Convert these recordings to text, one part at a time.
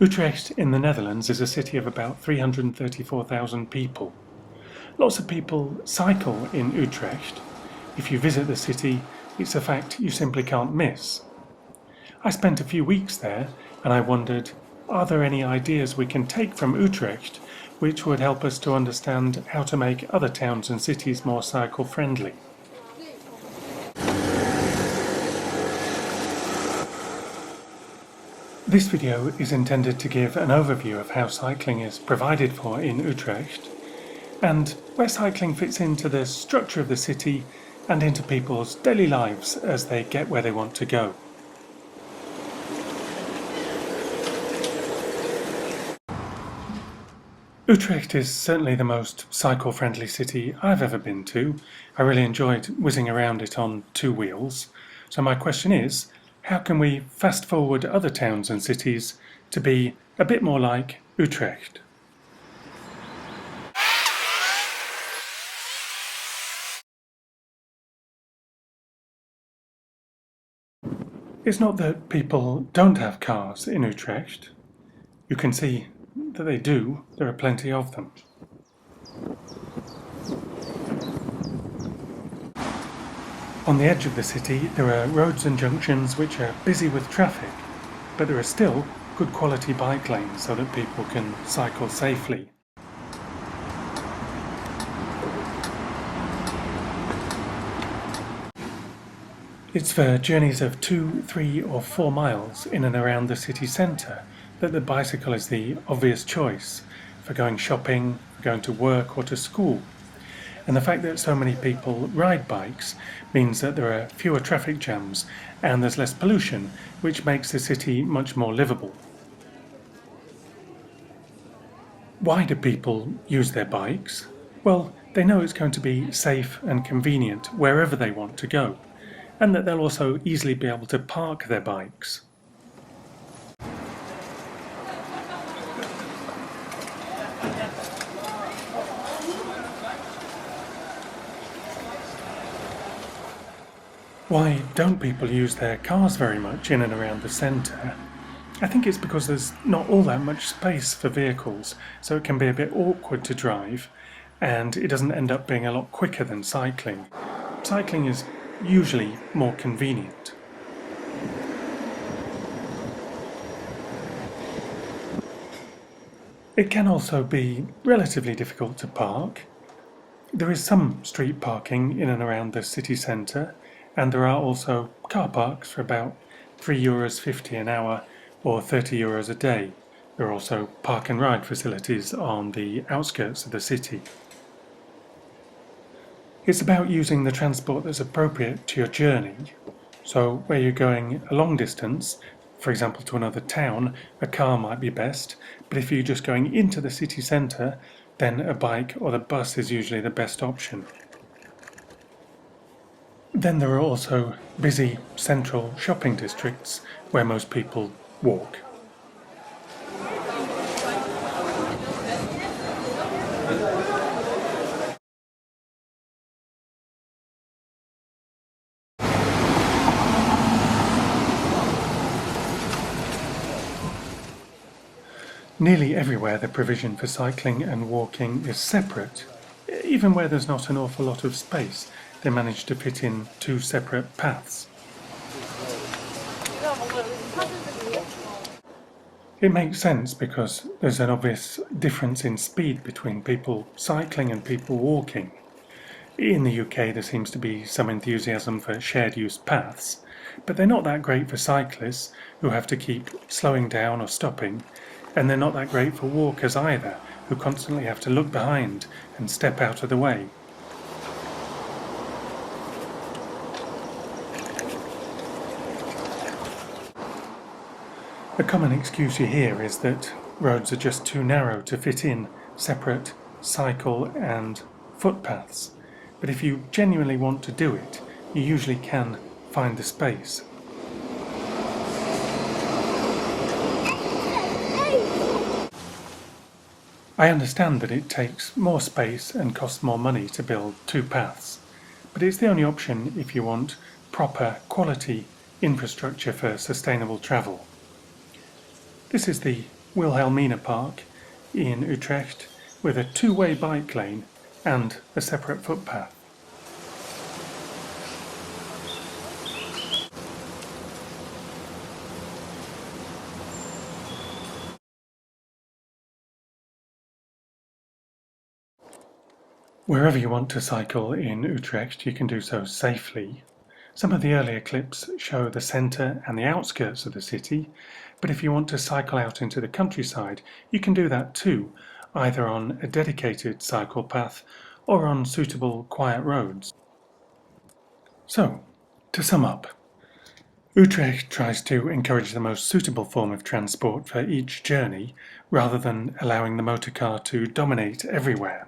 Utrecht in the Netherlands is a city of about 334,000 people. Lots of people cycle in Utrecht. If you visit the city, it's a fact you simply can't miss. I spent a few weeks there and I wondered, are there any ideas we can take from Utrecht which would help us to understand how to make other towns and cities more cycle-friendly? This video is intended to give an overview of how cycling is provided for in Utrecht and where cycling fits into the structure of the city and into people's daily lives as they get where they want to go. Utrecht is certainly the most cycle-friendly city I've ever been to. I really enjoyed whizzing around it on two wheels. So my question is, how can we fast forward other towns and cities to be a bit more like Utrecht? It's not that people don't have cars in Utrecht. You can see that they do. There are plenty of them. On the edge of the city there are roads and junctions which are busy with traffic, but there are still good quality bike lanes so that people can cycle safely. It's for journeys of 2, 3 or 4 miles in and around the city centre that the bicycle is the obvious choice for going shopping, going to work or to school. And the fact that so many people ride bikes means that there are fewer traffic jams and there's less pollution, which makes the city much more livable. Why do people use their bikes? Well, they know it's going to be safe and convenient wherever they want to go, and that they'll also easily be able to park their bikes. Why don't people use their cars very much in and around the centre? I think it's because there's not all that much space for vehicles, so it can be a bit awkward to drive, and it doesn't end up being a lot quicker than cycling. Cycling is usually more convenient. It can also be relatively difficult to park. There is some street parking in and around the city centre, and there are also car parks for about €3.50 an hour or €30 a day. There are also park and ride facilities on the outskirts of the city. It's about using the transport that's appropriate to your journey. So where you're going a long distance, for example to another town, a car might be best, but if you're just going into the city centre, then a bike or the bus is usually the best option. Then there are also busy central shopping districts where most people walk. Nearly everywhere the provision for cycling and walking is separate. Even where there's not an awful lot of space, they manage to fit in 2 separate paths. It makes sense because there's an obvious difference in speed between people cycling and people walking. In the UK there seems to be some enthusiasm for shared use paths, but they're not that great for cyclists who have to keep slowing down or stopping, and they're not that great for walkers either, who constantly have to look behind and step out of the way. A common excuse you hear is that roads are just too narrow to fit in separate cycle and footpaths, but if you genuinely want to do it, you usually can find the space. I understand that it takes more space and costs more money to build 2 paths, but it's the only option if you want proper quality infrastructure for sustainable travel. This is the Wilhelmina Park in Utrecht with a two-way bike lane and a separate footpath. Wherever you want to cycle in Utrecht, you can do so safely. Some of the earlier clips show the centre and the outskirts of the city, but if you want to cycle out into the countryside, you can do that too, either on a dedicated cycle path or on suitable quiet roads. So, to sum up, Utrecht tries to encourage the most suitable form of transport for each journey, rather than allowing the motor car to dominate everywhere.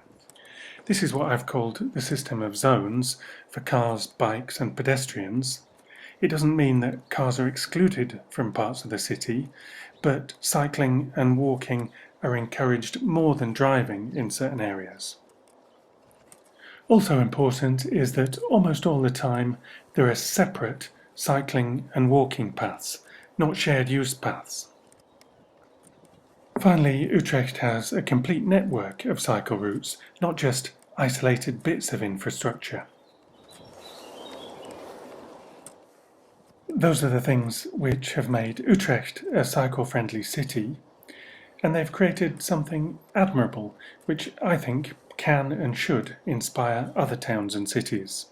This is what I've called the system of zones for cars, bikes and pedestrians. It doesn't mean that cars are excluded from parts of the city, but cycling and walking are encouraged more than driving in certain areas. Also important is that almost all the time there are separate cycling and walking paths, not shared use paths. Finally, Utrecht has a complete network of cycle routes, not just isolated bits of infrastructure. Those are the things which have made Utrecht a cycle-friendly city, and they've created something admirable, which I think can and should inspire other towns and cities.